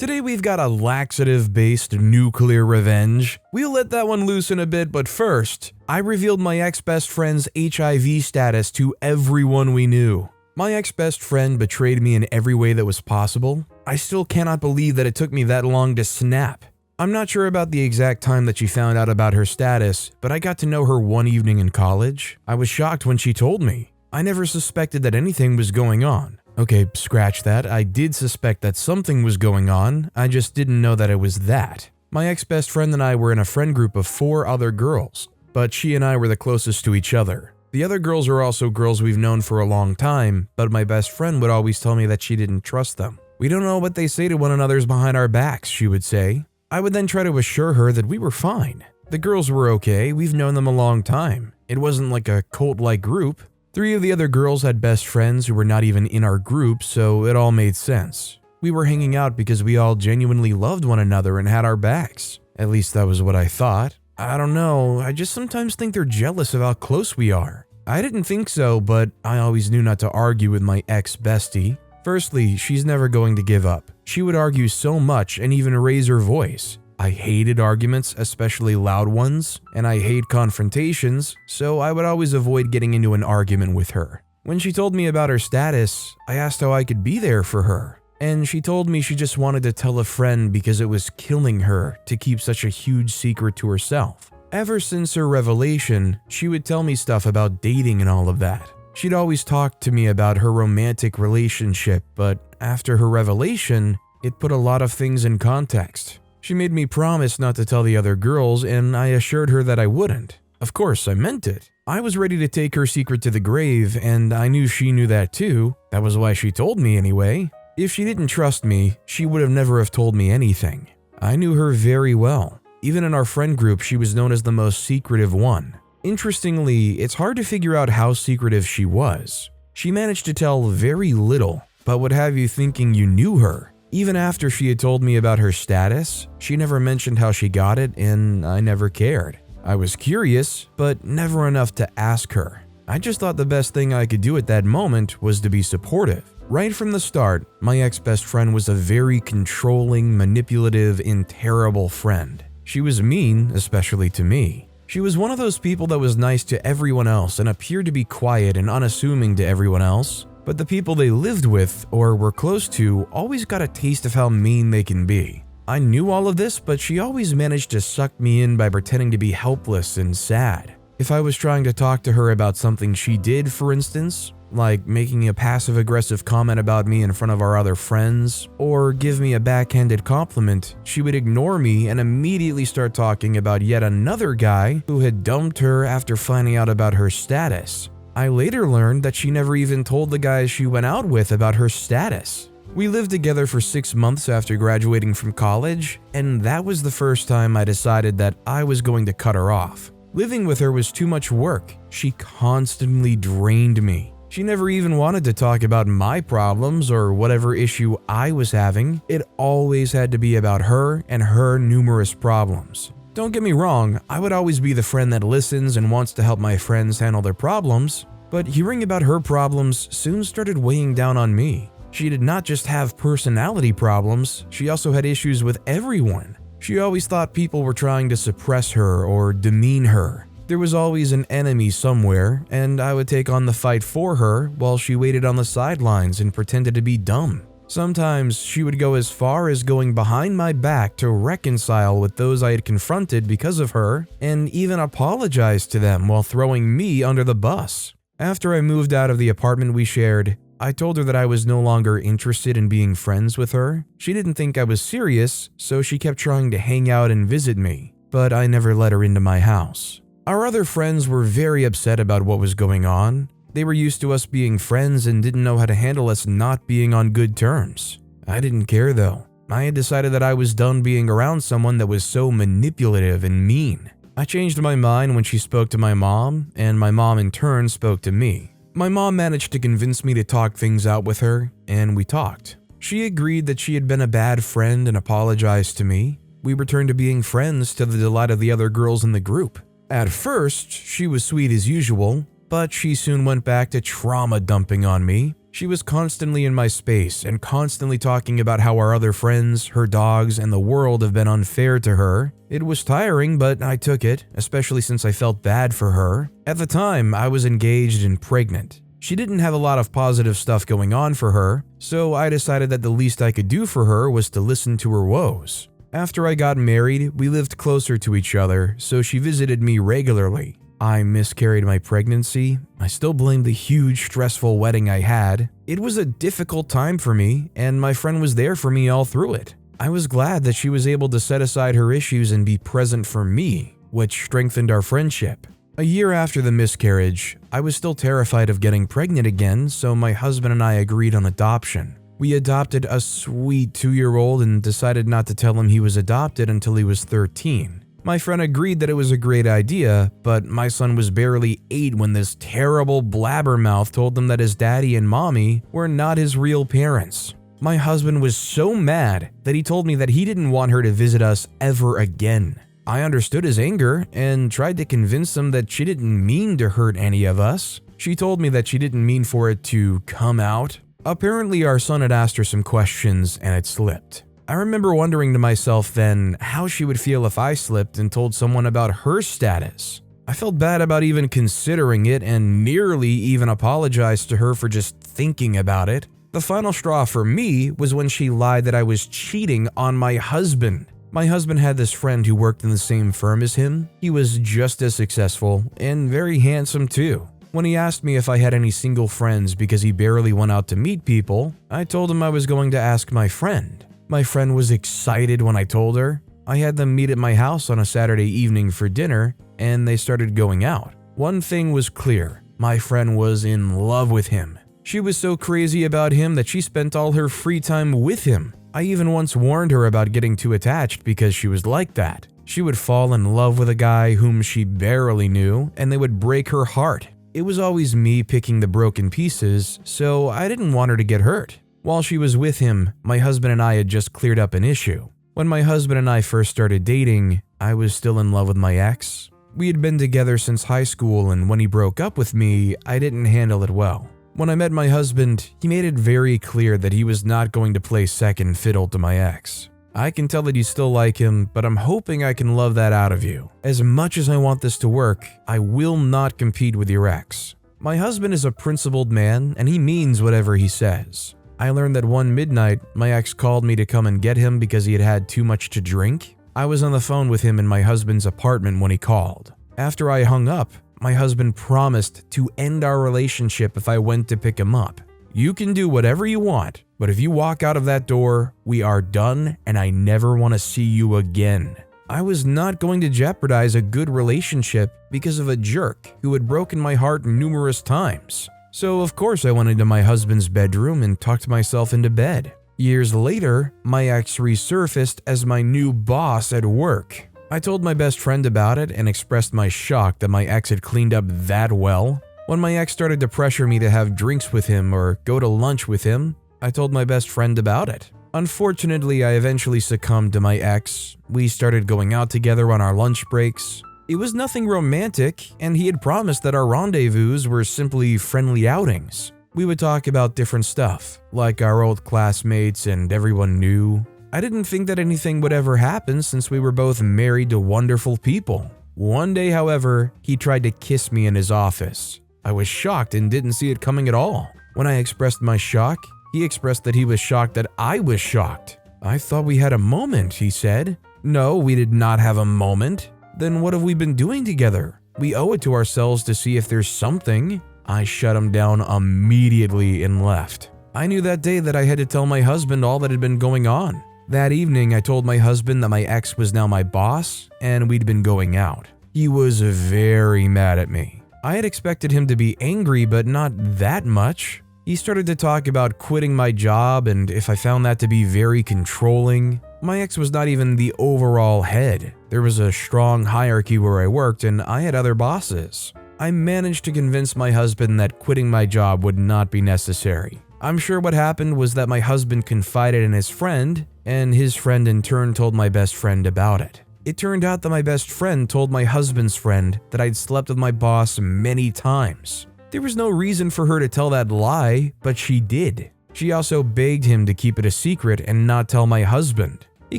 Today we've got a laxative-based nuclear revenge. We'll let that one loose in a bit, but first, I revealed my ex-best friend's HIV status to everyone we knew. My ex-best friend betrayed me in every way that was possible. I still cannot believe that it took me that long to snap. I'm not sure about the exact time that she found out about her status, but I got to know her one evening in college. I was shocked when she told me. I never suspected that anything was going on. Okay, scratch that. I did suspect that something was going on, I just didn't know that it was that. My ex-best friend and I were in a friend group of 4 other girls, but she and I were the closest to each other. The other girls are also girls we've known for a long time, but my best friend would always tell me that she didn't trust them. We don't know what they say to one another's behind our backs, she would say. I would then try to assure her that we were fine. The girls were okay, we've known them a long time. It wasn't like a cult-like group. 3 of the other girls had best friends who were not even in our group, so it all made sense. We were hanging out because we all genuinely loved one another and had our backs. At least that was what I thought. I don't know, I just sometimes think they're jealous of how close we are. I didn't think so, but I always knew not to argue with my ex-bestie. Firstly, she's never going to give up. She would argue so much and even raise her voice. I hated arguments, especially loud ones, and I hate confrontations, so I would always avoid getting into an argument with her. When she told me about her status, I asked how I could be there for her, and she told me she just wanted to tell a friend because it was killing her to keep such a huge secret to herself. Ever since her revelation, she would tell me stuff about dating and all of that. She'd always talk to me about her romantic relationship, but after her revelation, it put a lot of things in context. She made me promise not to tell the other girls, and I assured her that I wouldn't. Of course, I meant it. I was ready to take her secret to the grave, and I knew she knew that too. That was why she told me anyway. If she didn't trust me, she would have never have told me anything. I knew her very well. Even in our friend group, she was known as the most secretive one. Interestingly, it's hard to figure out how secretive she was. She managed to tell very little, but would have you thinking you knew her. Even after she had told me about her status, she never mentioned how she got it, and I never cared. I was curious, but never enough to ask her. I just thought the best thing I could do at that moment was to be supportive. Right from the start, my ex-best friend was a very controlling, manipulative, and terrible friend. She was mean, especially to me. She was one of those people that was nice to everyone else and appeared to be quiet and unassuming to everyone else. But the people they lived with or were close to always got a taste of how mean they can be. I knew all of this, but she always managed to suck me in by pretending to be helpless and sad. If I was trying to talk to her about something she did, for instance, like making a passive-aggressive comment about me in front of our other friends, or give me a backhanded compliment, she would ignore me and immediately start talking about yet another guy who had dumped her after finding out about her status. I later learned that she never even told the guys she went out with about her status. We lived together for 6 months after graduating from college, and that was the first time I decided that I was going to cut her off. Living with her was too much work. She constantly drained me. She never even wanted to talk about my problems or whatever issue I was having. It always had to be about her and her numerous problems. Don't get me wrong, I would always be the friend that listens and wants to help my friends handle their problems, but hearing about her problems soon started weighing down on me. She did not just have personality problems, she also had issues with everyone. She always thought people were trying to suppress her or demean her. There was always an enemy somewhere, and I would take on the fight for her while she waited on the sidelines and pretended to be dumb. Sometimes she would go as far as going behind my back to reconcile with those I had confronted because of her, and even apologize to them while throwing me under the bus. After I moved out of the apartment we shared, I told her that I was no longer interested in being friends with her. She didn't think I was serious, so she kept trying to hang out and visit me, but I never let her into my house. Our other friends were very upset about what was going on. They were used to us being friends and didn't know how to handle us not being on good terms. I didn't care though. I had decided that I was done being around someone that was so manipulative and mean. I changed my mind when she spoke to my mom, and my mom in turn spoke to me. My mom managed to convince me to talk things out with her, and we talked. She agreed that she had been a bad friend and apologized to me. We returned to being friends to the delight of the other girls in the group. At first, she was sweet as usual, but she soon went back to trauma dumping on me. She was constantly in my space and constantly talking about how our other friends, her dogs, and the world have been unfair to her. It was tiring, but I took it, especially since I felt bad for her. At the time, I was engaged and pregnant. She didn't have a lot of positive stuff going on for her, so I decided that the least I could do for her was to listen to her woes. After I got married, we lived closer to each other, so she visited me regularly. I miscarried my pregnancy. I still blame the huge, stressful wedding I had. It was a difficult time for me, and my friend was there for me all through it. I was glad that she was able to set aside her issues and be present for me, which strengthened our friendship. A year after the miscarriage, I was still terrified of getting pregnant again, so my husband and I agreed on adoption. We adopted a sweet 2-year-old and decided not to tell him he was adopted until he was 13. My friend agreed that it was a great idea, but my son was barely 8 when this terrible blabbermouth told him that his daddy and mommy were not his real parents. My husband was so mad that he told me that he didn't want her to visit us ever again. I understood his anger and tried to convince him that she didn't mean to hurt any of us. She told me that she didn't mean for it to come out. Apparently, our son had asked her some questions and it slipped. I remember wondering to myself then how she would feel if I slipped and told someone about her status. I felt bad about even considering it and nearly even apologized to her for just thinking about it. The final straw for me was when she lied that I was cheating on my husband. My husband had this friend who worked in the same firm as him. He was just as successful and very handsome too. When he asked me if I had any single friends because he barely went out to meet people, I told him I was going to ask my friend. My friend was excited when I told her. I had them meet at my house on a Saturday evening for dinner, and they started going out. One thing was clear, my friend was in love with him. She was so crazy about him that she spent all her free time with him. I even once warned her about getting too attached because she was like that. She would fall in love with a guy whom she barely knew, and they would break her heart. It was always me picking the broken pieces, so I didn't want her to get hurt. While she was with him, my husband and I had just cleared up an issue. When my husband and I first started dating, I was still in love with my ex. We had been together since high school, and when he broke up with me, I didn't handle it well. When I met my husband, he made it very clear that he was not going to play second fiddle to my ex. I can tell that you still like him, but I'm hoping I can love that out of you. As much as I want this to work, I will not compete with your ex. My husband is a principled man, and he means whatever he says. I learned that one midnight, my ex called me to come and get him because he had had too much to drink. I was on the phone with him in my husband's apartment when he called. After I hung up, my husband promised to end our relationship if I went to pick him up. You can do whatever you want, but if you walk out of that door, we are done and I never want to see you again. I was not going to jeopardize a good relationship because of a jerk who had broken my heart numerous times. So of course I went into my husband's bedroom and tucked myself into bed. Years later, my ex resurfaced as my new boss at work. I told my best friend about it and expressed my shock that my ex had cleaned up that well. When my ex started to pressure me to have drinks with him or go to lunch with him, I told my best friend about it. Unfortunately, I eventually succumbed to my ex. We started going out together on our lunch breaks. It was nothing romantic, and he had promised that our rendezvous were simply friendly outings. We would talk about different stuff, like our old classmates and everyone new. I didn't think that anything would ever happen since we were both married to wonderful people. One day, however, he tried to kiss me in his office. I was shocked and didn't see it coming at all. When I expressed my shock, he expressed that he was shocked that I was shocked. I thought we had a moment, he said. No, we did not have a moment. Then what have we been doing together? We owe it to ourselves to see if there's something. I shut him down immediately and left. I knew that day that I had to tell my husband all that had been going on. That evening, I told my husband that my ex was now my boss and we'd been going out. He was very mad at me. I had expected him to be angry, but not that much. He started to talk about quitting my job and if I found that to be very controlling. My ex was not even the overall head. There was a strong hierarchy where I worked and I had other bosses. I managed to convince my husband that quitting my job would not be necessary. I'm sure what happened was that my husband confided in his friend, and his friend in turn told my best friend about it. It turned out that my best friend told my husband's friend that I'd slept with my boss many times. There was no reason for her to tell that lie, but she did. She also begged him to keep it a secret and not tell my husband. He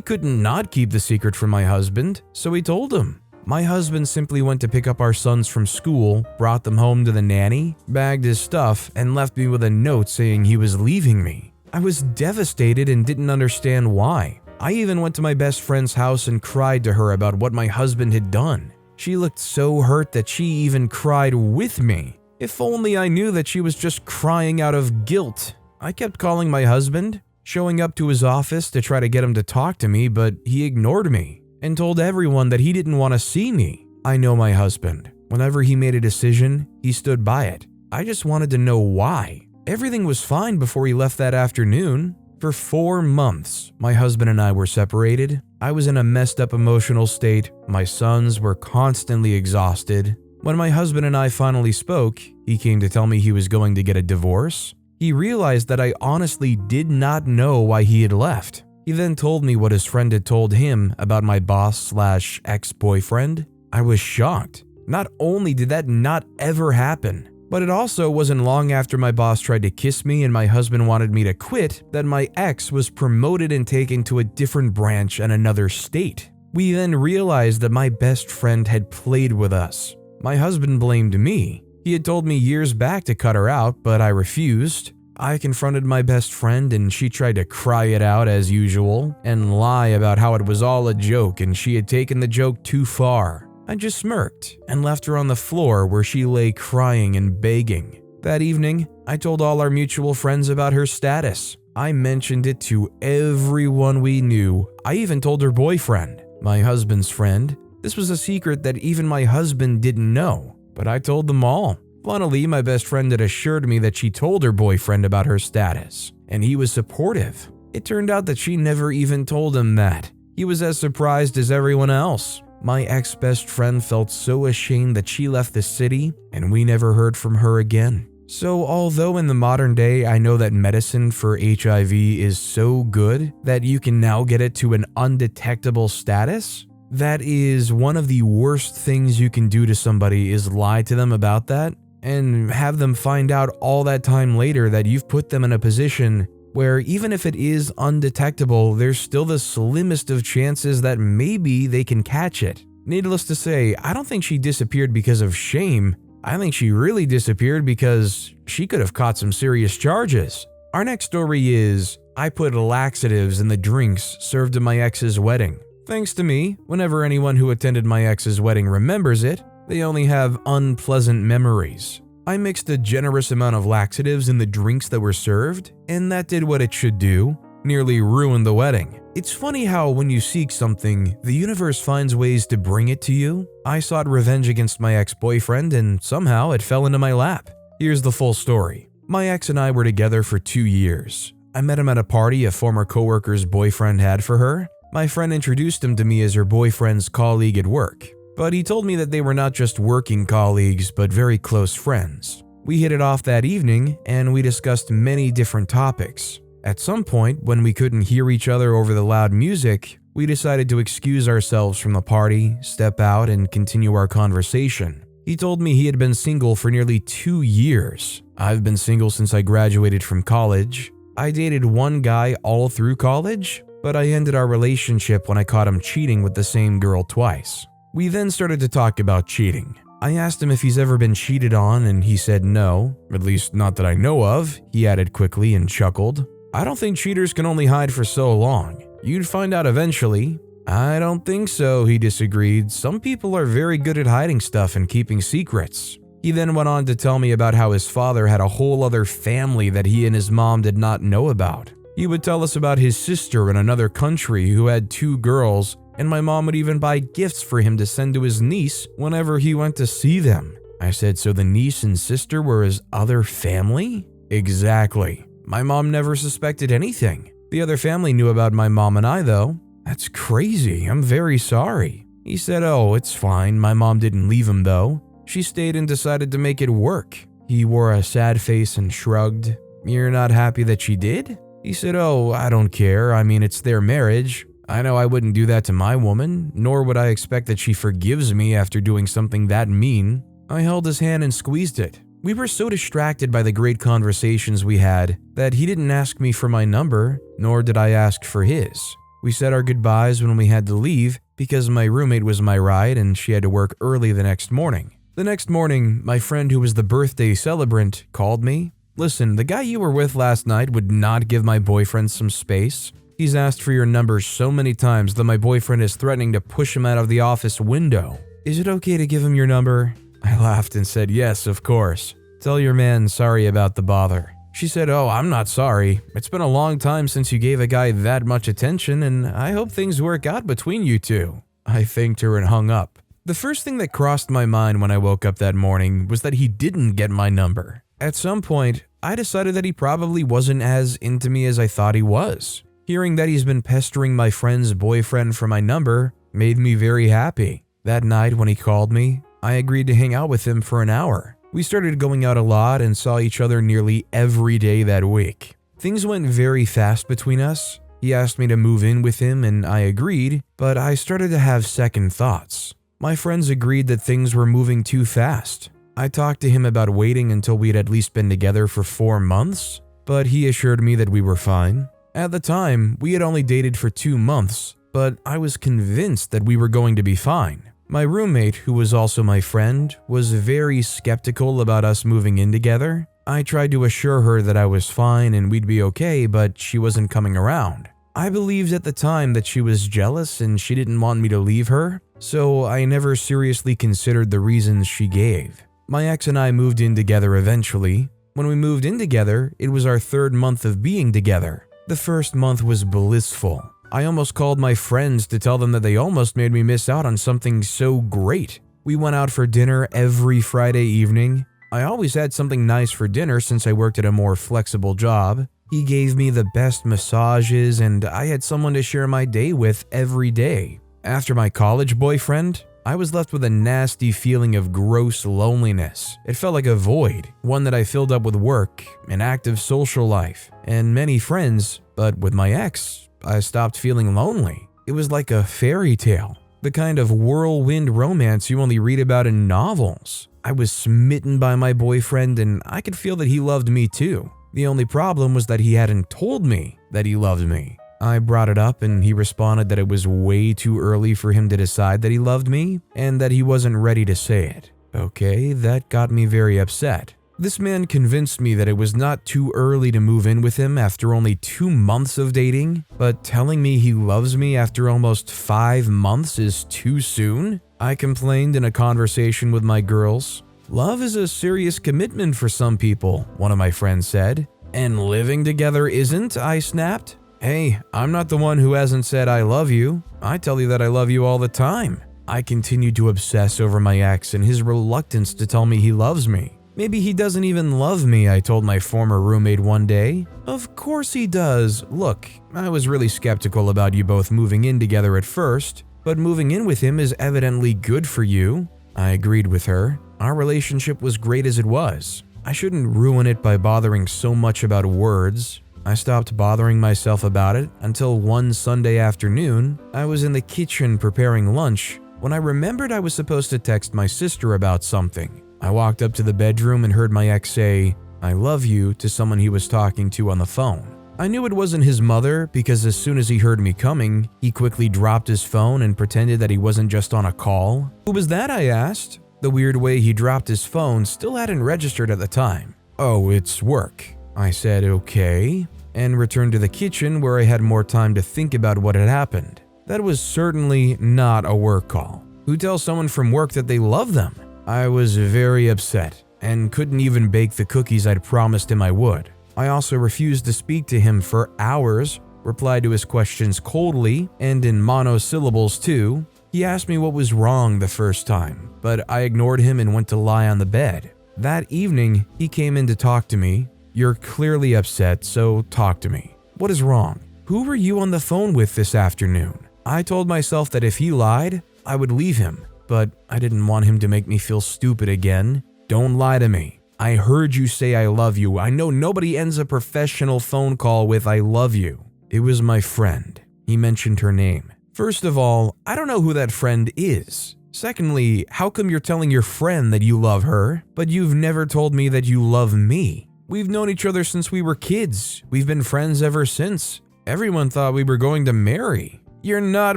couldn't not keep the secret from my husband, so he told him. My husband simply went to pick up our sons from school, brought them home to the nanny, bagged his stuff, and left me with a note saying he was leaving me. I was devastated and didn't understand why. I even went to my best friend's house and cried to her about what my husband had done. She looked so hurt that she even cried with me. If only I knew that she was just crying out of guilt. I kept calling my husband, showing up to his office to try to get him to talk to me, but he ignored me and told everyone that he didn't want to see me. I know my husband. Whenever he made a decision, he stood by it. I just wanted to know why. Everything was fine before he left that afternoon. For 4 months, my husband and I were separated. I was in a messed up emotional state. My sons were constantly exhausted. When my husband and I finally spoke, he came to tell me he was going to get a divorce. He realized that I honestly did not know why he had left. He then told me what his friend had told him about my boss/ex-boyfriend. I was shocked. Not only did that not ever happen, but it also wasn't long after my boss tried to kiss me and my husband wanted me to quit that my ex was promoted and taken to a different branch in another state. We then realized that my best friend had played with us. My husband blamed me. He had told me years back to cut her out, but I refused. I confronted my best friend and she tried to cry it out as usual and lie about how it was all a joke and she had taken the joke too far. I just smirked and left her on the floor where she lay crying and begging. That evening, I told all our mutual friends about her status. I mentioned it to everyone we knew. I even told her boyfriend, my husband's friend. This was a secret that even my husband didn't know, but I told them all. Funnily, my best friend had assured me that she told her boyfriend about her status, and he was supportive. It turned out that she never even told him that. He was as surprised as everyone else. My ex-best friend felt so ashamed that she left the city, and we never heard from her again. So although in the modern day I know that medicine for HIV is so good that you can now get it to an undetectable status, that is one of the worst things you can do to somebody is lie to them about that and have them find out all that time later that you've put them in a position where even if it is undetectable, there's still the slimmest of chances that maybe they can catch it. Needless to say, I don't think she disappeared because of shame. I think she really disappeared because she could have caught some serious charges. Our next story is, I put laxatives in the drinks served at my ex's wedding. Thanks to me, whenever anyone who attended my ex's wedding remembers it, they only have unpleasant memories. I mixed a generous amount of laxatives in the drinks that were served, and that did what it should do, nearly ruined the wedding. It's funny how when you seek something, the universe finds ways to bring it to you. I sought revenge against my ex-boyfriend, and somehow it fell into my lap. Here's the full story. My ex and I were together for 2 years. I met him at a party a former coworker's boyfriend had for her. My friend introduced him to me as her boyfriend's colleague at work. But he told me that they were not just working colleagues, but very close friends. We hit it off that evening, and we discussed many different topics. At some point, when we couldn't hear each other over the loud music, we decided to excuse ourselves from the party, step out, and continue our conversation. He told me he had been single for nearly 2 years. I've been single since I graduated from college. I dated one guy all through college, but I ended our relationship when I caught him cheating with the same girl twice. We then started to talk about cheating. I asked him if he's ever been cheated on, and he said no, at least not that I know of, he added quickly and chuckled. I don't think cheaters can only hide for so long. You'd find out eventually. I don't think so, he disagreed. Some people are very good at hiding stuff and keeping secrets. He then went on to tell me about how his father had a whole other family that he and his mom did not know about. He would tell us about his sister in another country who had 2 girls, and my mom would even buy gifts for him to send to his niece whenever he went to see them. I said, so the niece and sister were his other family? Exactly. My mom never suspected anything. The other family knew about my mom and I though. That's crazy. I'm very sorry. He said, oh, it's fine. My mom didn't leave him though. She stayed and decided to make it work. He wore a sad face and shrugged. You're not happy that she did? He said, oh, I don't care. I mean, it's their marriage. I know I wouldn't do that to my woman, nor would I expect that she forgives me after doing something that mean. I held his hand and squeezed it. We were so distracted by the great conversations we had that he didn't ask me for my number, nor did I ask for his. We said our goodbyes when we had to leave because my roommate was my ride and she had to work early the next morning. The next morning, my friend who was the birthday celebrant called me. "Listen, the guy you were with last night would not give my boyfriend some space. He's asked for your number so many times that my boyfriend is threatening to push him out of the office window. Is it okay to give him your number?" I laughed and said, "Yes, of course. Tell your man sorry about the bother." She said, "Oh, I'm not sorry. It's been a long time since you gave a guy that much attention, and I hope things work out between you two." I thanked her and hung up. The first thing that crossed my mind when I woke up that morning was that he didn't get my number. At some point, I decided that he probably wasn't as into me as I thought he was. Hearing that he's been pestering my friend's boyfriend for my number made me very happy. That night when he called me, I agreed to hang out with him for an hour. We started going out a lot and saw each other nearly every day that week. Things went very fast between us. He asked me to move in with him and I agreed, but I started to have second thoughts. My friends agreed that things were moving too fast. I talked to him about waiting until we had at least been together for 4 months, but he assured me that we were fine. At the time, we had only dated for 2 months, but I was convinced that we were going to be fine. My roommate, who was also my friend, was very skeptical about us moving in together. I tried to assure her that I was fine and we'd be okay, but she wasn't coming around. I believed at the time that she was jealous and she didn't want me to leave her, so I never seriously considered the reasons she gave. My ex and I moved in together eventually. When we moved in together, it was our 3rd month of being together. The first month was blissful. I almost called my friends to tell them that they almost made me miss out on something so great. We went out for dinner every Friday evening. I always had something nice for dinner since I worked at a more flexible job. He gave me the best massages and I had someone to share my day with every day. After my college boyfriend, I was left with a nasty feeling of gross loneliness. It felt like a void, one that I filled up with work, an active social life, and many friends, but with my ex, I stopped feeling lonely. It was like a fairy tale, the kind of whirlwind romance you only read about in novels. I was smitten by my boyfriend and I could feel that he loved me too. The only problem was that he hadn't told me that he loved me. I brought it up and he responded that it was way too early for him to decide that he loved me and that he wasn't ready to say it. Okay, that got me very upset. This man convinced me that it was not too early to move in with him after only 2 months of dating, but telling me he loves me after almost 5 months is too soon? I complained in a conversation with my girls. "Love is a serious commitment for some people," one of my friends said. "And living together isn't," I snapped. "Hey, I'm not the one who hasn't said I love you. I tell you that I love you all the time." I continued to obsess over my ex and his reluctance to tell me he loves me. "Maybe he doesn't even love me," I told my former roommate one day. "Of course he does. Look, I was really skeptical about you both moving in together at first, but moving in with him is evidently good for you." I agreed with her. Our relationship was great as it was. I shouldn't ruin it by bothering so much about words. I stopped bothering myself about it until one Sunday afternoon, I was in the kitchen preparing lunch when I remembered I was supposed to text my sister about something. I walked up to the bedroom and heard my ex say, "I love you," to someone he was talking to on the phone. I knew it wasn't his mother because as soon as he heard me coming, he quickly dropped his phone and pretended that he wasn't just on a call. "Who was that?" I asked. The weird way he dropped his phone still hadn't registered at the time. "Oh, it's work." I said okay, and returned to the kitchen where I had more time to think about what had happened. That was certainly not a work call. Who tells someone from work that they love them? I was very upset and couldn't even bake the cookies I'd promised him I would. I also refused to speak to him for hours, replied to his questions coldly and in monosyllables too. He asked me what was wrong the first time, but I ignored him and went to lie on the bed. That evening, he came in to talk to me. "You're clearly upset, so talk to me. What is wrong? Who were you on the phone with this afternoon?" I told myself that if he lied, I would leave him, but I didn't want him to make me feel stupid again. "Don't lie to me. I heard you say I love you. I know nobody ends a professional phone call with I love you." It was my friend. He mentioned her name. First of all, I don't know who that friend is. Secondly, how come you're telling your friend that you love her, but you've never told me that you love me? We've known each other since we were kids. We've been friends ever since. Everyone thought we were going to marry. You're not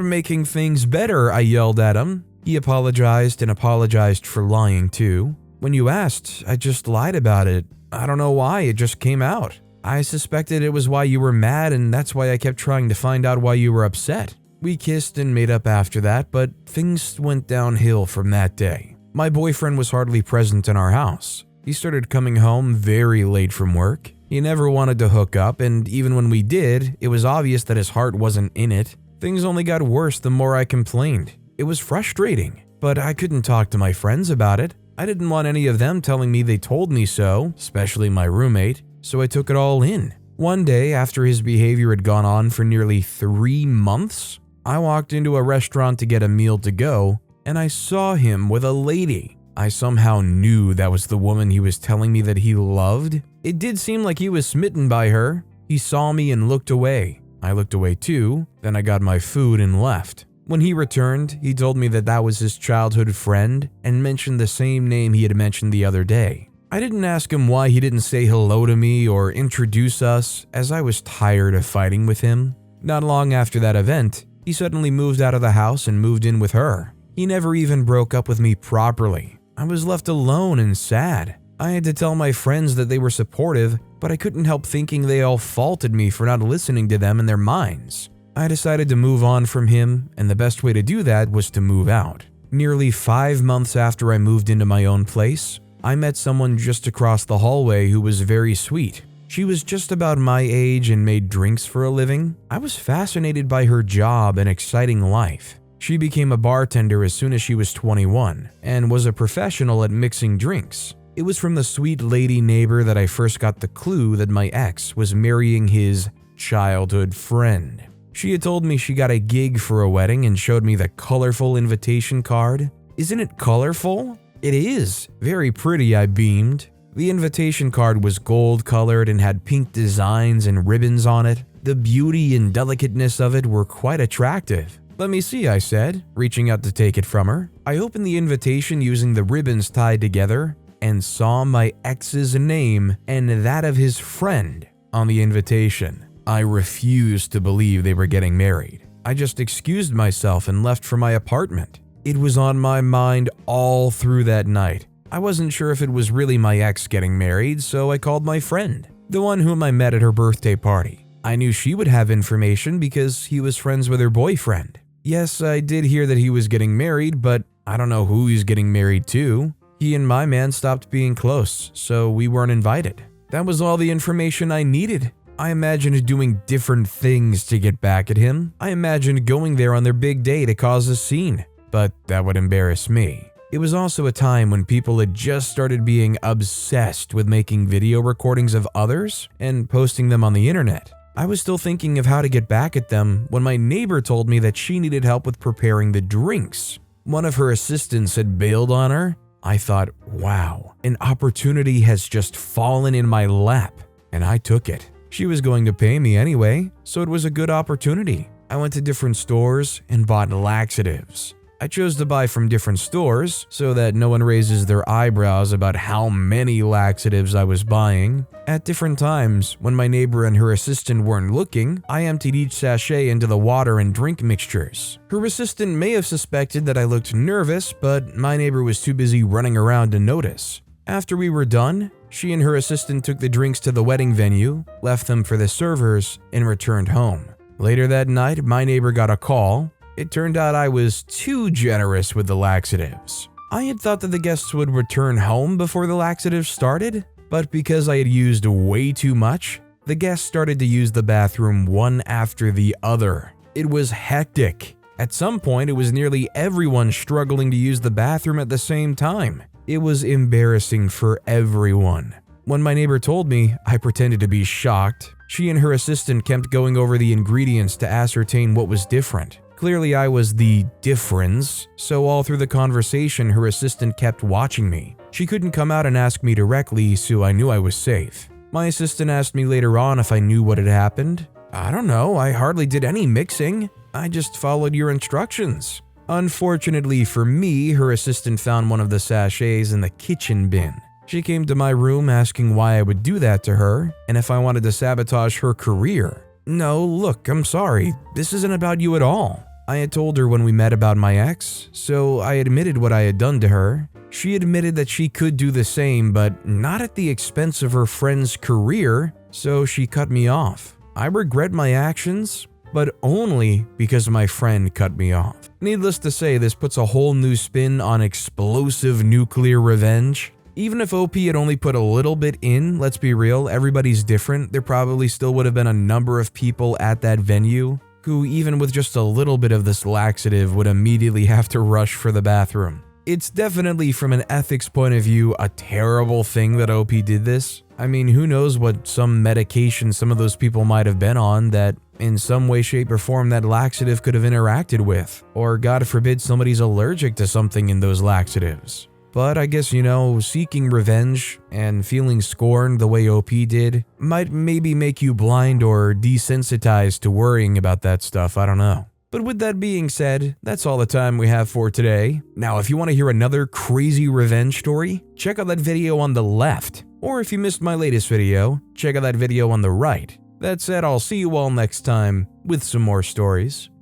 making things better, I yelled at him. He apologized and apologized for lying too. When you asked, I just lied about it. I don't know why, it just came out. I suspected it was why you were mad, and that's why I kept trying to find out why you were upset. We kissed and made up after that, but things went downhill from that day. My boyfriend was hardly present in our house. He started coming home very late from work. He never wanted to hook up, and even when we did, it was obvious that his heart wasn't in it. Things only got worse the more I complained. It was frustrating, but I couldn't talk to my friends about it. I didn't want any of them telling me they told me so, especially my roommate, so I took it all in. One day, after his behavior had gone on for nearly 3 months, I walked into a restaurant to get a meal to go, and I saw him with a lady. I somehow knew that was the woman he was telling me that he loved. It did seem like he was smitten by her. He saw me and looked away. I looked away too, then I got my food and left. When he returned, he told me that was his childhood friend and mentioned the same name he had mentioned the other day. I didn't ask him why he didn't say hello to me or introduce us, as I was tired of fighting with him. Not long after that event, he suddenly moved out of the house and moved in with her. He never even broke up with me properly. I was left alone and sad. I had to tell my friends that they were supportive, but I couldn't help thinking they all faulted me for not listening to them in their minds. I decided to move on from him, and the best way to do that was to move out. Nearly 5 months after I moved into my own place, I met someone just across the hallway who was very sweet. She was just about my age and made drinks for a living. I was fascinated by her job and exciting life. She became a bartender as soon as she was 21 and was a professional at mixing drinks. It was from the sweet lady neighbor that I first got the clue that my ex was marrying his childhood friend. She had told me she got a gig for a wedding and showed me the colorful invitation card. Isn't it colorful? It is. Very pretty, I beamed. The invitation card was gold-colored and had pink designs and ribbons on it. The beauty and delicateness of it were quite attractive. Let me see, I said, reaching out to take it from her. I opened the invitation using the ribbons tied together and saw my ex's name and that of his friend on the invitation. I refused to believe they were getting married. I just excused myself and left for my apartment. It was on my mind all through that night. I wasn't sure if it was really my ex getting married, so I called my friend, the one whom I met at her birthday party. I knew she would have information because he was friends with her boyfriend. Yes, I did hear that he was getting married, but I don't know who he's getting married to. He and my man stopped being close, so we weren't invited. That was all the information I needed. I imagined doing different things to get back at him. I imagined going there on their big day to cause a scene. But that would embarrass me. It was also a time when people had just started being obsessed with making video recordings of others and posting them on the internet. I was still thinking of how to get back at them when my neighbor told me that she needed help with preparing the drinks. One of her assistants had bailed on her. I thought, wow, an opportunity has just fallen in my lap, and I took it. She was going to pay me anyway, so it was a good opportunity. I went to different stores and bought laxatives. I chose to buy from different stores so that no one raises their eyebrows about how many laxatives I was buying. At different times, when my neighbor and her assistant weren't looking, I emptied each sachet into the water and drink mixtures. Her assistant may have suspected that I looked nervous, but my neighbor was too busy running around to notice. After we were done, she and her assistant took the drinks to the wedding venue, left them for the servers, and returned home. Later that night, my neighbor got a call. It turned out I was too generous with the laxatives. I had thought that the guests would return home before the laxatives started, but because I had used way too much, the guests started to use the bathroom one after the other. It was hectic. At some point, it was nearly everyone struggling to use the bathroom at the same time. It was embarrassing for everyone. When my neighbor told me, I pretended to be shocked. She and her assistant kept going over the ingredients to ascertain what was different. Clearly, I was the difference, so all through the conversation, her assistant kept watching me. She couldn't come out and ask me directly, so I knew I was safe. My assistant asked me later on if I knew what had happened. I don't know, I hardly did any mixing. I just followed your instructions. Unfortunately for me, her assistant found one of the sachets in the kitchen bin. She came to my room asking why I would do that to her, and if I wanted to sabotage her career. No, look, I'm sorry, this isn't about you at all. I had told her when we met about my ex, so I admitted what I had done to her. She admitted that she could do the same, but not at the expense of her friend's career, so she cut me off. I regret my actions, but only because my friend cut me off. Needless to say, this puts a whole new spin on explosive nuclear revenge. Even if OP had only put a little bit in, let's be real, everybody's different. There probably still would have been a number of people at that venue who, even with just a little bit of this laxative, would immediately have to rush for the bathroom. It's definitely, from an ethics point of view, a terrible thing that OP did this. I mean, who knows what some medication some of those people might have been on that in some way, shape, or form that laxative could have interacted with. Or God forbid somebody's allergic to something in those laxatives. But I guess, seeking revenge and feeling scorned the way OP did might maybe make you blind or desensitized to worrying about that stuff, I don't know. But with that being said, that's all the time we have for today. Now, if you want to hear another crazy revenge story, check out that video on the left. Or if you missed my latest video, check out that video on the right. That said, I'll see you all next time with some more stories.